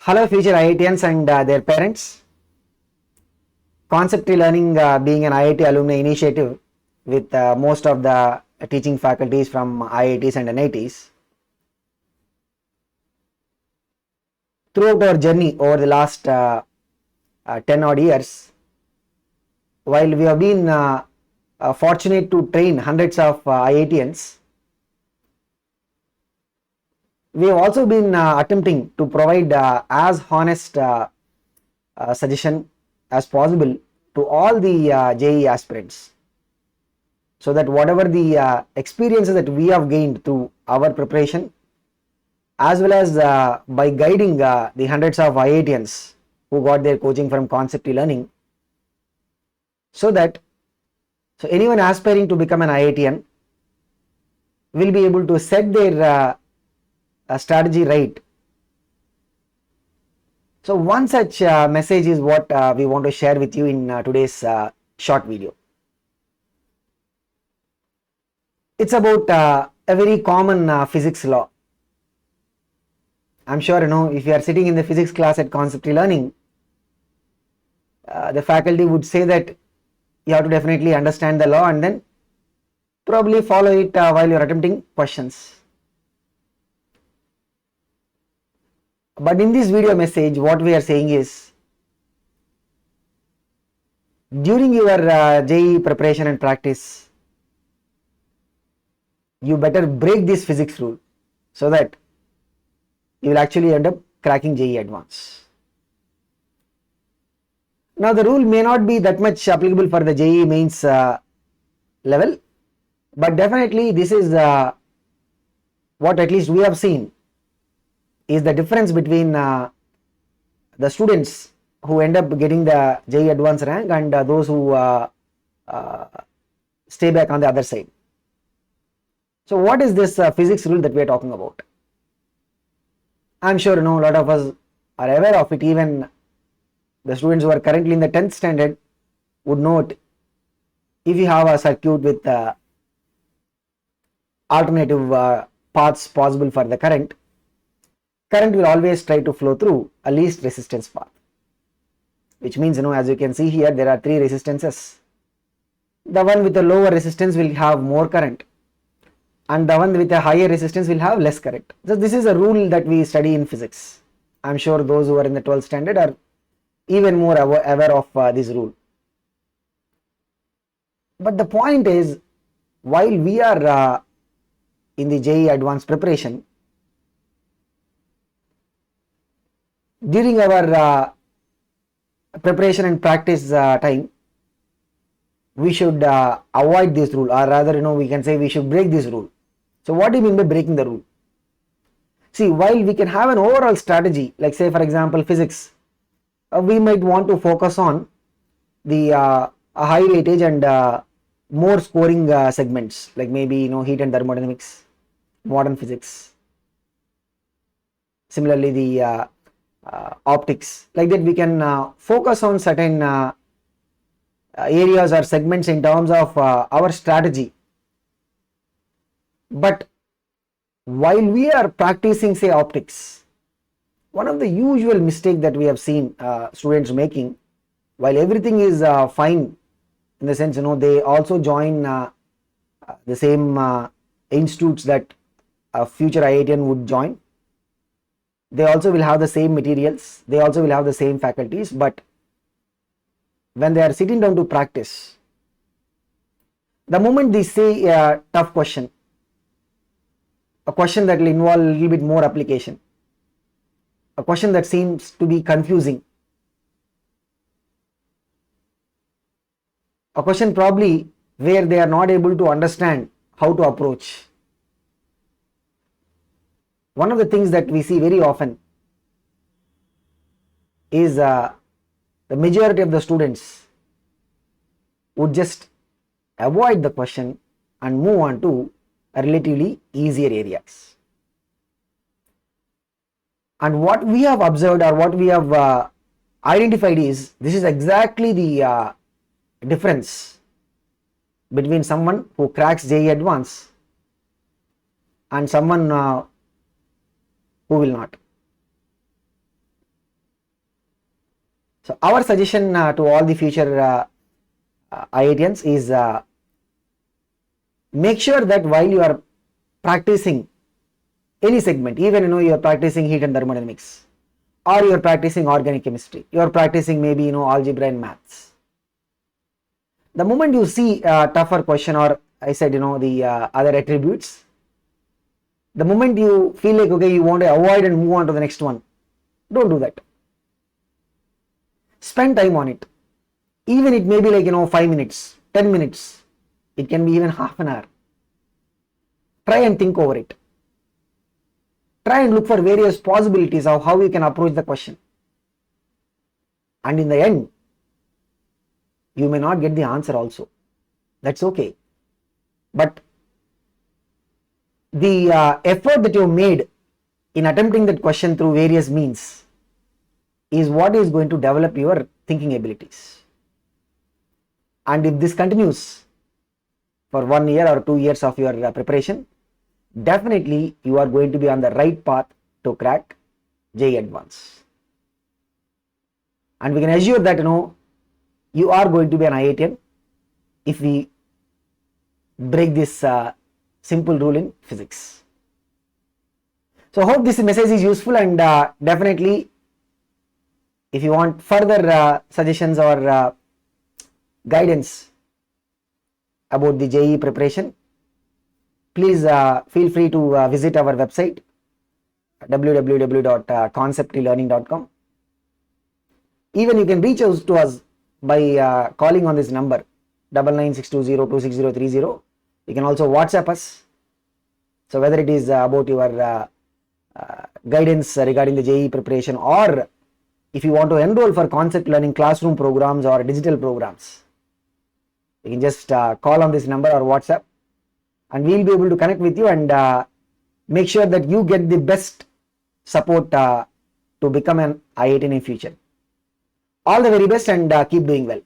Hello future IITians and their parents. Concept Learning being an IIT alumni initiative with most of the teaching faculties from IITs and NITs. Throughout our journey over the last 10 odd years, while we have been fortunate to train hundreds of IITians, we have also been attempting to provide as honest suggestion as possible to all the JEE aspirants, so that whatever the experiences that we have gained through our preparation, as well as by guiding the hundreds of IITians who got their coaching from Concept Learning, so anyone aspiring to become an IITian will be able to set their strategy right. So one such message is what we want to share with you in today's short video. It's about a very common physics law. I'm sure if you are sitting in the physics class at Concept Learning, the faculty would say that you have to definitely understand the law and then probably follow it while you're attempting questions. But in this video message, what we are saying is, during your JEE preparation and practice, you better break this physics rule so that you will actually end up cracking JEE Advanced. Now the rule may not be that much applicable for the JEE Mains level, but definitely this is what at least we have seen is the difference between the students who end up getting the JEE Advanced rank and those who stay back on the other side. So what is this physics rule that we are talking about? I'm sure a lot of us are aware of it. Even the students who are currently in the 10th standard would know it. If you have a circuit with alternative paths possible for the current will always try to flow through a least resistance path, which means as you can see here, there are three resistances. The one with a lower resistance will have more current and the one with a higher resistance will have less current. So this is a rule that we study in physics. I'm sure those who are in the 12th standard are even more aware of this rule. But the point is, while we are in the JEE Advanced preparation, during our preparation and practice time, we should avoid this rule, or rather we can say we should break this rule. So what do you mean by breaking the rule? See, while we can have an overall strategy, like say for example physics, we might want to focus on the high weightage and more scoring segments, like maybe heat and thermodynamics, modern physics, similarly the optics. Like that we can focus on certain areas or segments in terms of our strategy. But while we are practicing say optics, one of the usual mistake that we have seen students making, while everything is fine in the sense they also join the same institutes that a future IITian would join, they also will have the same materials, they also will have the same faculties, but when they are sitting down to practice, the moment they say a tough question, a question that will involve a little bit more application, a question that seems to be confusing, a question probably where they are not able to understand how to approach, one of the things that we see very often is the majority of the students would just avoid the question and move on to relatively easier areas. And what we have observed or what we have identified is, this is exactly the difference between someone who cracks JEE Advanced and someone who will not. So our suggestion to all the future IITians is make sure that while you are practicing any segment, even you are practicing heat and thermodynamics, or you are practicing organic chemistry, you are practicing maybe algebra and maths. The moment you see a tougher question, or I said the other attributes, the moment you feel like okay, you want to avoid and move on to the next one, don't do that. Spend time on it. Even it may be like 5 minutes, 10 minutes, it can be even half an hour. Try and think over it. Try and look for various possibilities of how you can approach the question. And in the end, you may not get the answer also. That's okay. But the effort that you made in attempting that question through various means is what is going to develop your thinking abilities. And if this continues for 1 year or 2 years of your preparation, definitely you are going to be on the right path to crack JEE Advanced. And we can assure that you are going to be an IITian if we break this simple rule in physics. So hope this message is useful, and definitely if you want further suggestions or guidance about the JEE preparation, please feel free to visit our website www.conceptlearning.com. Even you can reach out to us by calling on this number 9962026030. You can also WhatsApp us. So whether it is about your guidance regarding the JEE preparation, or if you want to enroll for concept learning classroom programs or digital programs, you can just call on this number or WhatsApp, and we will be able to connect with you and make sure that you get the best support to become an IITian in future. All the very best, and keep doing well.